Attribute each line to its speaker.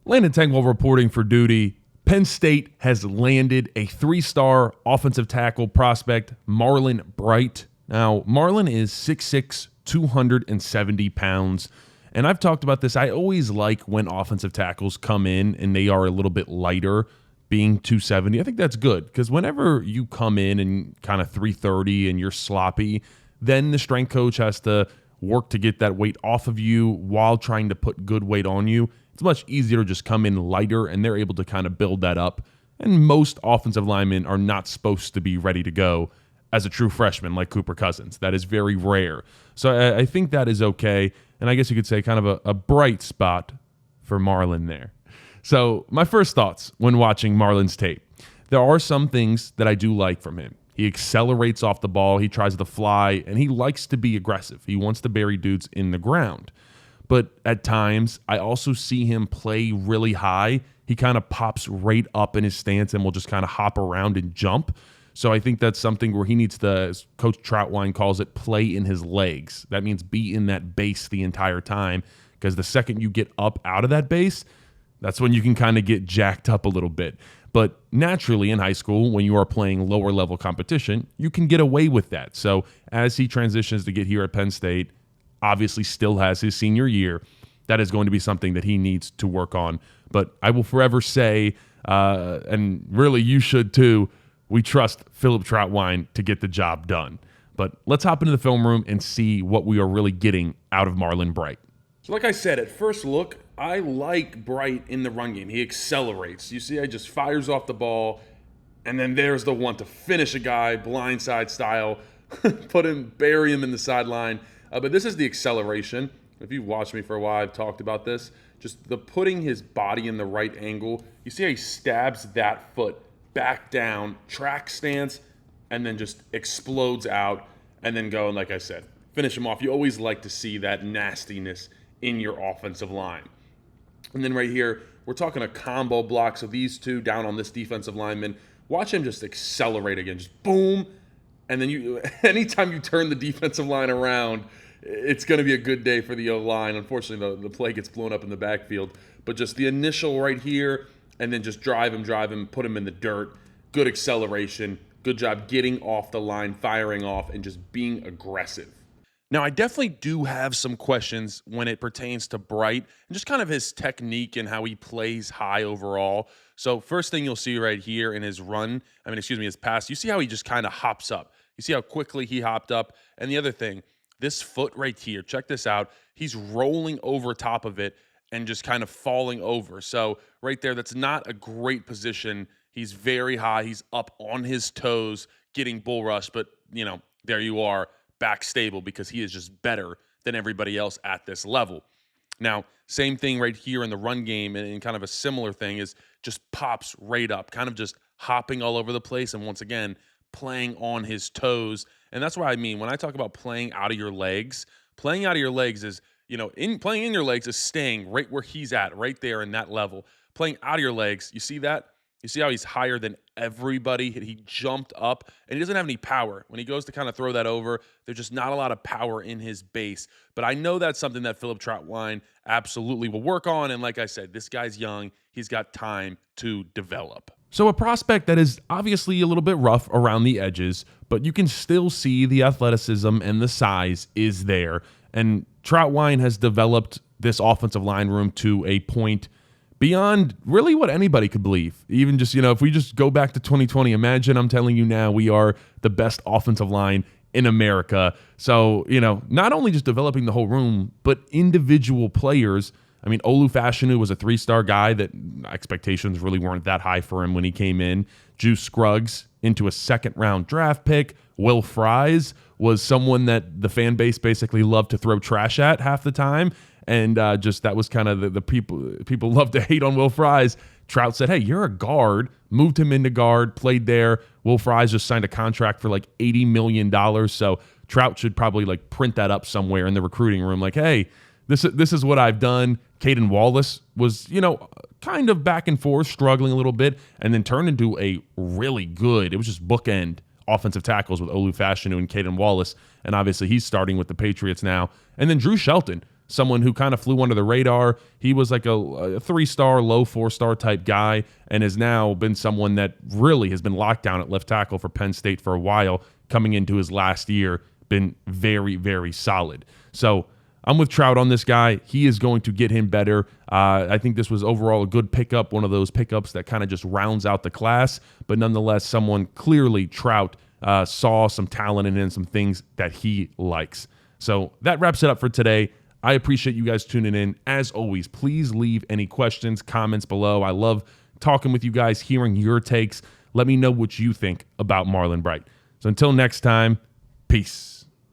Speaker 1: Landon Tengwall reporting for duty. Penn State has landed a 3-star offensive tackle prospect, Marlen Bright. Now, Marlen is 6'6", 270 pounds. And I've talked about this. I always like when offensive tackles come in and they are a little bit lighter, being 270. I think that's good because whenever you come in and kind of 330 and you're sloppy, then the strength coach has to work to get that weight off of you while trying to put good weight on you. It's much easier to just come in lighter, and they're able to kind of build that up. And most offensive linemen are not supposed to be ready to go as a true freshman like Cooper Cousins. That is very rare. So I think that is okay. And I guess you could say kind of a bright spot for Marlen there. So my first thoughts when watching Marlen's tape. There are some things that I do like from him. He accelerates off the ball. He tries to fly, and he likes to be aggressive. He wants to bury dudes in the ground. But at times, I also see him play really high. He kind of pops right up in his stance and will just kind of hop around and jump. So I think that's something where he needs to, as Coach Troutwine calls it, play in his legs. That means be in that base the entire time, because the second you get up out of that base, that's when you can kind of get jacked up a little bit. But naturally in high school, when you are playing lower level competition, you can get away with that. So as he transitions to get here at Penn State, obviously still has his senior year, that is going to be something that he needs to work on. But I will forever say, and really you should too, we trust Philip Troutwine to get the job done. But let's hop into the film room and see what we are really getting out of Marlen Bright. So like I said, at first look, I like Bright in the run game. He accelerates. You see, he just fires off the ball, and then there's the one to finish a guy, blindside style, bury him in the sideline. But this is the acceleration. If you've watched me for a while, I've talked about this. Just the putting his body in the right angle. You see how he stabs that foot back down, track stance, and then just explodes out, and then go, and like I said, finish him off. You always like to see that nastiness in your offensive line. And then right here, we're talking a combo block. So these two down on this defensive lineman, watch him just accelerate again, just boom. And then anytime you turn the defensive line around, it's going to be a good day for the O-line. Unfortunately, the play gets blown up in the backfield. But just the initial right here, and then just drive him, put him in the dirt. Good acceleration. Good job getting off the line, firing off, and just being aggressive. Now, I definitely do have some questions when it pertains to Bright and just kind of his technique and how he plays high overall. So first thing you'll see right here in his his pass, you see how he just kind of hops up. You see how quickly he hopped up. And the other thing, this foot right here, check this out. He's rolling over top of it and just kind of falling over. So right there, that's not a great position. He's very high. He's up on his toes, getting bull rush. But, there you are, back stable, because he is just better than everybody else at this level. Now, same thing right here in the run game, and kind of a similar thing is just pops right up, kind of just hopping all over the place, and once again, playing on his toes. And that's what I mean when I talk about playing out of your legs. Playing out of your legs is, playing in your legs is staying right where he's at, right there in that level. Playing out of your legs, you see that? You see how he's higher than everybody? He jumped up, and he doesn't have any power. When he goes to kind of throw that over, there's just not a lot of power in his base. But I know that's something that Philip Troutwine absolutely will work on. And like I said, this guy's young. He's got time to develop. So a prospect that is obviously a little bit rough around the edges, but you can still see the athleticism and the size is there. And Troutwine has developed this offensive line room to a point beyond really what anybody could believe. Even just, if we just go back to 2020, imagine I'm telling you now we are the best offensive line in America. So, not only just developing the whole room, but individual players. I mean, Olu Fashanu was a 3-star guy that expectations really weren't that high for him when he came in. Juice Scruggs into a second-round draft pick. Will Fries was someone that the fan base basically loved to throw trash at half the time. And just that was kind of the people love to hate on Will Fries. Trout said, hey, you're a guard, moved him into guard, played there. Will Fries just signed a contract for like $80 million. So Trout should probably print that up somewhere in the recruiting room. Like, hey, this is what I've done. Caden Wallace was, kind of back and forth, struggling a little bit, and then turned into a really good, it was just bookend offensive tackles with Olu Fashanu and Caden Wallace. And obviously he's starting with the Patriots now. And then Drew Shelton, someone who kind of flew under the radar. He was like a 3-star, low 4-star type guy, and has now been someone that really has been locked down at left tackle for Penn State for a while, coming into his last year, been very, very solid. So I'm with Trout on this guy. He is going to get him better. I think this was overall a good pickup, one of those pickups that kind of just rounds out the class, but nonetheless, someone clearly Trout saw some talent in him, some things that he likes. So that wraps it up for today. I appreciate you guys tuning in. As always, please leave any questions, comments below. I love talking with you guys, hearing your takes. Let me know what you think about Marlen Bright. So until next time, peace.